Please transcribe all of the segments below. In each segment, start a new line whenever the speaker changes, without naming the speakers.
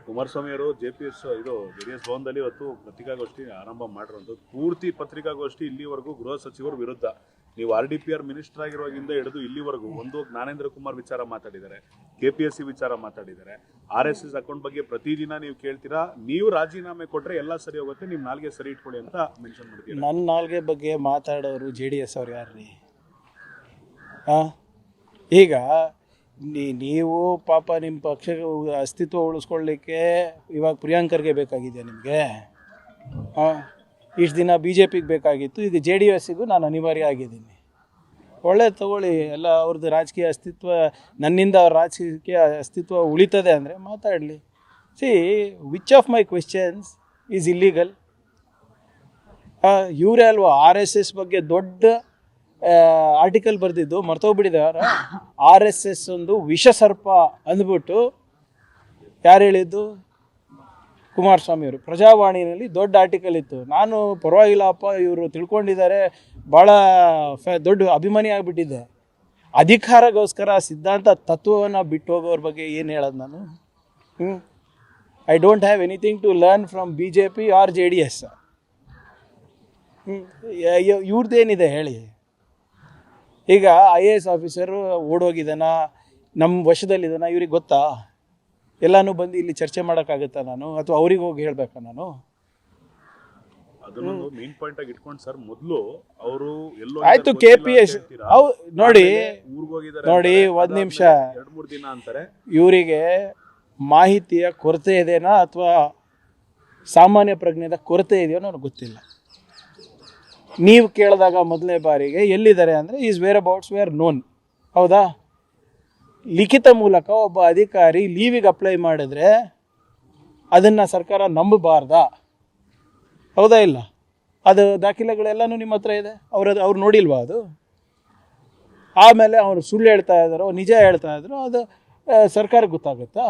ಕುಮಾರಸ್ವಾಮಿ ಅವರು JPS ಇದು JDS ಭವನದಲ್ಲಿ ಇವತ್ತು ಪತ್ರಿಕಾಗೋಷ್ಠಿ ಆರಂಭ ಮಾಡಿರೋದು. ಪೂರ್ತಿ ಪತ್ರಿಕಾಗೋಷ್ಠಿ ಇಲ್ಲಿವರೆಗೂ ಗೃಹ ಸಚಿವರ ವಿರುದ್ಧ. ನೀವು RDPR ಮಿನಿಸ್ಟರ್ ಆಗಿರುವಾಗಿಂದ ಹಿಡಿದು ಇಲ್ಲಿವರೆಗೂ ಒಂದು ಜ್ಞಾನೇಂದ್ರ ಕುಮಾರ್ ವಿಚಾರ ಮಾತಾಡಿದ್ದಾರೆ, KPSC ವಿಚಾರ ಮಾತಾಡಿದ್ದಾರೆ, RSS ಅಕೌಂಟ್ ಬಗ್ಗೆ ಪ್ರತಿದಿನ ನೀವು ಕೇಳ್ತೀರಾ. ನೀವು ರಾಜೀನಾಮೆ ಕೊಟ್ರೆ ಎಲ್ಲ ಸರಿ ಹೋಗುತ್ತೆ, ನಿಮ್ ನಾಲ್ಗೆ ಸರಿ ಇಟ್ಕೊಳ್ಳಿ ಅಂತ ಮೆನ್ಷನ್ ಮಾಡ್ತೀರಾ.
ನನ್ನ ನಾಲ್ಗೆ ಬಗ್ಗೆ ಮಾತಾಡೋರು JDS ಅವ್ರು ಯಾರ್ರೀ? ಈಗ ನೀವು ಪಾಪ ನಿಮ್ಮ ಪಕ್ಷ ಅಸ್ತಿತ್ವ ಉಳಿಸ್ಕೊಳ್ಳಿಕ್ಕೆ ಇವಾಗ ಪ್ರಿಯಾಂಕರ್ಗೆ ಬೇಕಾಗಿದೆ ನಿಮಗೆ. ಇಷ್ಟು ದಿನ BJPಗೆ ಬೇಕಾಗಿತ್ತು, ಈಗ JDSಗೂ ನಾನು ಅನಿವಾರ್ಯ ಆಗಿದ್ದೀನಿ. ಒಳ್ಳೆ ತಗೊಳ್ಳಿ, ಎಲ್ಲ ಅವ್ರದ್ದು ರಾಜಕೀಯ ಅಸ್ತಿತ್ವ, ನನ್ನಿಂದ ಅವ್ರ ರಾಜಕೀಯ ಅಸ್ತಿತ್ವ ಉಳಿತದೆ ಅಂದರೆ ಮಾತಾಡಲಿ. Which of my questions is illegal? ಇವರೇ ಅಲ್ವಾ RSS ಬಗ್ಗೆ ದೊಡ್ಡ ಆರ್ಟಿಕಲ್ ಬರೆದಿದ್ದು, ಮರ್ತೋಗ್ಬಿಟ್ಟಿದ್ದಾರೆ. RSS ಒಂದು ವಿಷಸರ್ಪ ಅಂದ್ಬಿಟ್ಟು ಯಾರು ಹೇಳಿದ್ದು? ಕುಮಾರಸ್ವಾಮಿ ಅವರು. ಪ್ರಜಾವಾಣಿನಲ್ಲಿ ದೊಡ್ಡ ಆರ್ಟಿಕಲ್ ಇತ್ತು. ನಾನು ಪರವಾಗಿಲ್ಲಪ್ಪ, ಇವರು ತಿಳ್ಕೊಂಡಿದ್ದಾರೆ, ಭಾಳ ದೊಡ್ಡ ಅಭಿಮಾನಿ ಆಗಿಬಿಟ್ಟಿದ್ದೆ. ಅಧಿಕಾರಗೋಸ್ಕರ ಸಿದ್ಧಾಂತ ತತ್ವವನ್ನು ಬಿಟ್ಟು ಹೋಗೋರ ಬಗ್ಗೆ ಏನು ಹೇಳೋದು ನಾನು? I don't have anything to learn from BJP or JDS. ಇವ್ರದ್ದೇನಿದೆ ಹೇಳಿ? ಈಗ IAS ಆಫೀಸರು ಓಡೋಗಿದ್ದಾನ, ನಮ್ಮ ವಶದಲ್ಲಿದ್ದಾನ, ಇವ್ರಿಗೆ ಗೊತ್ತಾ? ಎಲ್ಲನೂ ಬಂದು ಇಲ್ಲಿ ಚರ್ಚೆ ಮಾಡೋಕ್ಕಾಗುತ್ತಾ ನಾನು? ಅಥವಾ ಅವ್ರಿಗೆ ಹೋಗಿ ಹೇಳ್ಬೇಕಾ ನಾನು?
ಅದನ್ನೊಂದು ಮೇನ್ ಪಾಯಿಂಟ್ ಆಗಿ ಇಟ್ಕೊಂಡು ಸರ್, ಮೊದಲು ಅವರು ಎಲ್ಲೋ
ಆಯ್ತು KPS ನೋಡಿ ಒಂದು ನಿಮಿಷ,
2-3 ದಿನ ಅಂತಾರೆ.
ಇವರಿಗೆ ಮಾಹಿತಿಯ ಕೊರತೆ ಇದೆನಾ ಅಥವಾ ಸಾಮಾನ್ಯ ಪ್ರಜ್ಞೆದ ಕೊರತೆ ಇದೆಯೋ ನನಗೆ ಗೊತ್ತಿಲ್ಲ. ನೀವು ಕೇಳಿದಾಗ ಮೊದಲನೇ ಬಾರಿಗೆ ಎಲ್ಲಿದ್ದಾರೆ ಅಂದರೆ ಈಸ್ ವೇರ್ ಅಬೌಟ್ಸ್ ವೇರ್ ನೋನ್. ಹೌದಾ? ಲಿಖಿತ ಮೂಲಕ ಒಬ್ಬ ಅಧಿಕಾರಿ ಲೀವಿಗೆ ಅಪ್ಲೈ ಮಾಡಿದ್ರೆ ಅದನ್ನು ಸರ್ಕಾರ ನಂಬಬಾರ್ದಾ? ಹೌದಾ ಇಲ್ಲ? ಅದು ದಾಖಲೆಗಳೆಲ್ಲನೂ ನಿಮ್ಮ ಹತ್ರ ಇದೆ. ಅವ್ರು ನೋಡಿಲ್ವಾ ಅದು? ಆಮೇಲೆ ಅವರು ಸುಳ್ಳು ಹೇಳ್ತಾ ಇದ್ದಾರೋ ನಿಜ ಹೇಳ್ತಾ ಇದ್ರು ಅದು ಸರ್ಕಾರಕ್ಕೆ ಗೊತ್ತಾಗುತ್ತಾ?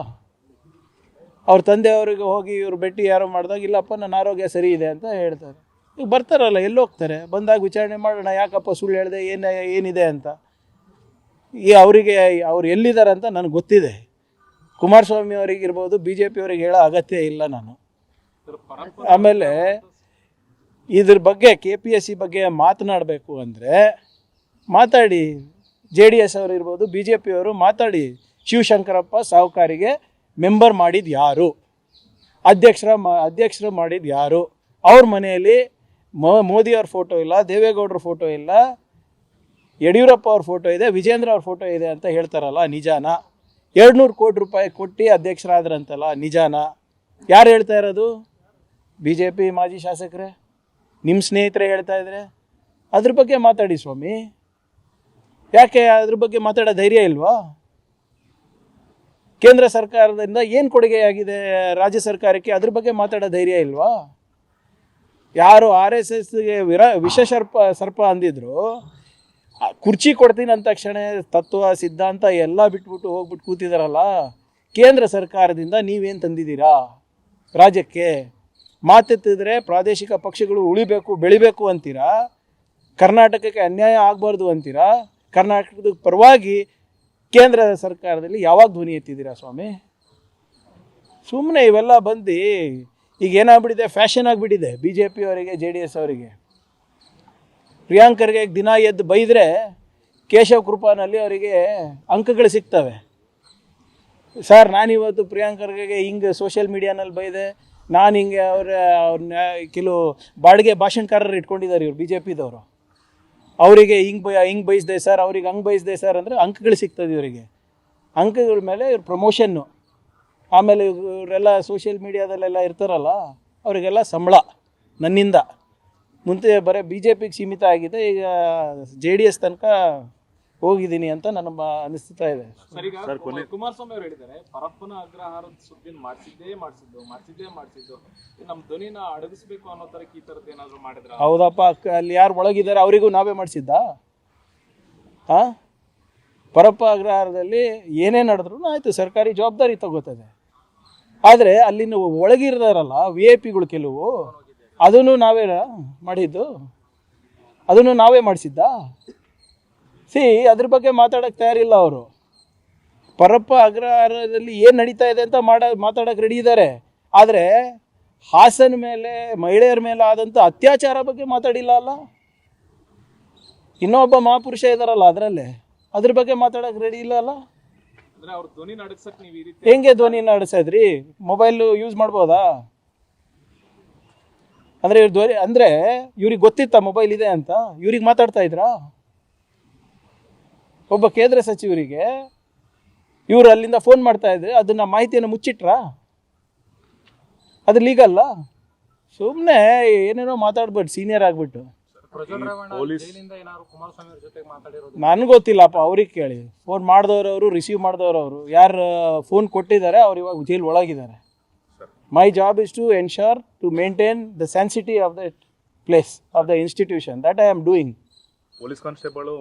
ಅವ್ರ ತಂದೆಯವ್ರಿಗೆ ಹೋಗಿ ಇವ್ರು ಭೇಟಿ ಯಾರೋ ಮಾಡಿದಾಗ ಇಲ್ಲಪ್ಪ ನನ್ನ ಆರೋಗ್ಯ ಸರಿ ಇದೆ ಅಂತ ಹೇಳ್ತಾರೆ. ಈಗ ಬರ್ತಾರಲ್ಲ, ಎಲ್ಲೋಗ್ತಾರೆ? ಬಂದಾಗ ವಿಚಾರಣೆ ಮಾಡೋಣ, ಯಾಕಪ್ಪ ಸುಳ್ಳು ಹೇಳಿದೆ, ಏನಿದೆ ಅಂತ. ಅವರಿಗೆ ಅವ್ರು ಎಲ್ಲಿದ್ದಾರೆ ಅಂತ ನನಗೆ ಗೊತ್ತಿದೆ. ಕುಮಾರಸ್ವಾಮಿ ಅವರಿಗಿರ್ಬೋದು, BJP ಅವ್ರಿಗೆ ಹೇಳೋ ಅಗತ್ಯ ಇಲ್ಲ ನಾನು. ಆಮೇಲೆ ಇದ್ರ ಬಗ್ಗೆ KPSC ಬಗ್ಗೆ ಮಾತನಾಡಬೇಕು ಅಂದರೆ ಮಾತಾಡಿ. JDS ಅವರು ಇರ್ಬೋದು, BJP ಅವರು ಮಾತಾಡಿ. ಶಿವಶಂಕರಪ್ಪ ಸಾಹುಕಾರಿಗೆ ಮೆಂಬರ್ ಮಾಡಿದ್ದು ಯಾರು? ಅಧ್ಯಕ್ಷರು ಮಾಡಿದ್ದು ಯಾರು? ಅವ್ರ ಮನೆಯಲ್ಲಿ ಮೋದಿಯವ್ರ ಫೋಟೋ ಇಲ್ಲ, ದೇವೇಗೌಡರ ಫೋಟೋ ಇಲ್ಲ, ಯಡಿಯೂರಪ್ಪ ಅವ್ರ ಫೋಟೋ ಇದೆ, ವಿಜೇಂದ್ರ ಅವ್ರ ಫೋಟೋ ಇದೆ ಅಂತ ಹೇಳ್ತಾರಲ್ಲ, ನಿಜಾನ? 200 ಕೋಟಿ ರೂಪಾಯಿ ಕೊಟ್ಟು ಅಧ್ಯಕ್ಷರಾದ್ರಂತಲ್ಲ, ನಿಜಾನ? ಯಾರು ಹೇಳ್ತಾ ಇರೋದು? BJP ಮಾಜಿ ಶಾಸಕರೇ, ನಿಮ್ಮ ಸ್ನೇಹಿತರೇ ಹೇಳ್ತಾ ಇದ್ರೆ. ಅದ್ರ ಬಗ್ಗೆ ಮಾತಾಡಿ ಸ್ವಾಮಿ. ಯಾಕೆ ಅದ್ರ ಬಗ್ಗೆ ಮಾತಾಡೋ ಧೈರ್ಯ ಇಲ್ವಾ? ಕೇಂದ್ರ ಸರ್ಕಾರದಿಂದ ಏನು ಕೊಡುಗೆಯಾಗಿದೆ ರಾಜ್ಯ ಸರ್ಕಾರಕ್ಕೆ, ಅದ್ರ ಬಗ್ಗೆ ಮಾತಾಡೋ ಧೈರ್ಯ ಇಲ್ವಾ? ಯಾರು RSSಗೆ ಸರ್ಪ ಅಂದಿದ್ರು, ಕುರ್ಚಿ ಕೊಡ್ತೀನಿ ಅಂದ ತಕ್ಷಣ ತತ್ವ ಸಿದ್ಧಾಂತ ಎಲ್ಲ ಬಿಟ್ಬಿಟ್ಟು ಹೋಗ್ಬಿಟ್ಟು ಕೂತಿದಾರಲ್ಲ. ಕೇಂದ್ರ ಸರ್ಕಾರದಿಂದ ನೀವೇನು ತಂದಿದ್ದೀರಾ ರಾಜ್ಯಕ್ಕೆ? ಮಾತೆತ್ತಿದ್ರೆ ಪ್ರಾದೇಶಿಕ ಪಕ್ಷಗಳು ಉಳಿಬೇಕು, ಬೆಳಿಬೇಕು ಅಂತೀರಾ, ಕರ್ನಾಟಕಕ್ಕೆ ಅನ್ಯಾಯ ಆಗಬಾರ್ದು ಅಂತೀರಾ. ಕರ್ನಾಟಕದ ಪರವಾಗಿ ಕೇಂದ್ರ ಸರ್ಕಾರದಲ್ಲಿ ಯಾವಾಗ ಧ್ವನಿ ಎತ್ತಿದ್ದೀರಾ ಸ್ವಾಮಿ? ಸುಮ್ಮನೆ ಇವೆಲ್ಲ ಬಂದು ಈಗ ಏನಾಗ್ಬಿಟ್ಟಿದೆ, ಫ್ಯಾಷನ್ ಆಗಿಬಿಟ್ಟಿದೆ BJP ಅವರಿಗೆ, JDS ಅವರಿಗೆ. ಪ್ರಿಯಾಂಕರ್ಗೆ ದಿನ ಎದ್ದು ಬೈದರೆ ಕೇಶವ್ ಕೃಪಾನಲ್ಲಿ ಅವರಿಗೆ ಅಂಕಗಳು ಸಿಗ್ತವೆ. ಸರ್, ನಾನಿವತ್ತು ಪ್ರಿಯಾಂಕರ್ಗೆ ಹಿಂಗೆ ಸೋಷಿಯಲ್ ಮೀಡಿಯಾನಲ್ಲಿ ಬೈದೆ, ನಾನು ಹಿಂಗೆ ಅವ್ರನ್ನ ಕೆಲವು ಬಾಡಿಗೆ ಭಾಷಣಕಾರರು ಇಟ್ಕೊಂಡಿದ್ದಾರೆ ಇವ್ರು BJPದವರು. ಅವರಿಗೆ ಹಿಂಗೆ ಬಯಸಿದೆ ಸರ್, ಅವ್ರಿಗೆ ಹಂಗೆ ಬಯಸಿದೆ ಸರ್ ಅಂದರೆ ಅಂಕಗಳು ಸಿಗ್ತದೆ ಇವರಿಗೆ. ಅಂಕಗಳ ಮೇಲೆ ಇವ್ರ ಪ್ರಮೋಷನ್ನು. ಆಮೇಲೆ ಇವರೆಲ್ಲ ಸೋಷಿಯಲ್ ಮೀಡಿಯಾದಲ್ಲೆಲ್ಲ ಇರ್ತಾರಲ್ಲ, ಅವರಿಗೆಲ್ಲ ಸಂಬಳ ನನ್ನಿಂದ. ಮುಂದೆ ಬರೀ BJPಗೆ ಸೀಮಿತ ಆಗಿದೆ, ಈಗ JDS ತನಕ ಹೋಗಿದ್ದೀನಿ ಅಂತ ನನಗೆ ಅನಿಸ್ತಾ ಇದೆ.
ಕುಮಾರಸ್ವಾಮಿ ಅವರು ಹೇಳಿದ್ದಾರೆ, ಪರಪ್ಪನ ಅಗ್ರಹಾರದ ಸುದ್ದಿನ ಮಾಡಿಸಿದ್ದು ನಮ್ಮ ಧ್ವನಿನ ಅಡಗಿಸ್ಬೇಕು ಅನ್ನೋ ತರಕ್ಕೆ ಈ ತರದ್ದು ಏನಾದ್ರು ಮಾಡಿದ್ರ?
ಹೌದಪ್ಪ, ಅಲ್ಲಿ ಯಾರು ಒಳಗಿದ್ದಾರೆ ಅವರಿಗೂ ನಾವೇ ಮಾಡಿಸಿದ್ದ? ಪರಪ್ಪ ಅಗ್ರಹಾರದಲ್ಲಿ ಏನೇ ನಡೆದ್ರು ಆಯಿತು, ಸರ್ಕಾರಿ ಜವಾಬ್ದಾರಿ ತಗೋತದೆ. ಆದರೆ ಅಲ್ಲಿನ ಒಳಗಿರ್ದಾರಲ್ಲ VIP ಗಳು ಕೆಲವು, ಅದನ್ನು ನಾವೇ ಮಾಡಿದ್ದು, ಅದನ್ನು ನಾವೇ ಮಾಡಿಸಿದ್ದ? ಅದ್ರ ಬಗ್ಗೆ ಮಾತಾಡೋಕ್ಕೆ ತಯಾರಿಲ್ಲ ಅವರು. ಪರಪ್ಪ ಅಗ್ರಹಾರದಲ್ಲಿ ಏನು ನಡೀತಾ ಇದೆ ಅಂತ ಮಾತಾಡೋಕೆ ರೆಡಿ ಇದ್ದಾರೆ. ಆದರೆ ಹಾಸನ ಮೇಲೆ ಮಹಿಳೆಯರ ಮೇಲೆ ಆದಂಥ ಅತ್ಯಾಚಾರ ಬಗ್ಗೆ ಮಾತಾಡಿಲ್ಲ ಅಲ್ಲ. ಇನ್ನೊಬ್ಬ ಮಹಾಪುರುಷ ಇದ್ದಾರಲ್ಲ ಅದರಲ್ಲೇ, ಅದ್ರ ಬಗ್ಗೆ ಮಾತಾಡೋಕೆ ರೆಡಿ ಇಲ್ಲ ಅಲ್ಲ.
ಅಂದ್ರೆ ಅವ್ರ ಧ್ವನಿ ನಡಗ್ಸಕ್ ನೀವು ಈ ರೀತಿ
ಹೆಂಗೆ ಧ್ವನಿ ನಡೆಸಿದ್ರಿ? ಮೊಬೈಲು ಯೂಸ್ ಮಾಡ್ಬೋದಾ? ಅಂದರೆ ಇವ್ರ ಧ್ವನಿ ಅಂದರೆ ಇವ್ರಿಗೆ ಗೊತ್ತಿತ್ತಾ ಮೊಬೈಲ್ ಇದೆ ಅಂತ? ಇವ್ರಿಗೆ ಮಾತಾಡ್ತಾ ಇದ್ರಾ? ಒಬ್ಬ ಕೇಂದ್ರ ಸಚಿವರಿಗೆ ಇವರು ಅಲ್ಲಿಂದ ಫೋನ್ ಮಾಡ್ತಾ ಇದ್ರೆ ಅದನ್ನ ಮಾಹಿತಿಯನ್ನು ಮುಚ್ಚಿಟ್ರಾ? ಅದು ಲೀಗಲ್ಲ. ಸುಮ್ಮನೆ ಏನೇನೋ ಮಾತಾಡ್ಬಿಟ್ಟು ಸೀನಿಯರ್ ಆಗ್ಬಿಟ್ಟು. ನನಗೆ ಗೊತ್ತಿಲ್ಲಪ್ಪ, ಅವ್ರಿಗೆ ಕೇಳಿ. ಫೋನ್ ಮಾಡಿದವರು ರಿಸೀವ್ ಮಾಡಿದವರು ಯಾರು ಫೋನ್ ಕೊಟ್ಟಿದ್ದಾರೆ ಅವ್ರು ಇವಾಗ ಜೈಲ್ ಒಳಗಿದ್ದಾರೆ. My job is to ensure to maintain the sanctity of the place of the institution. That I am doing.
Police constable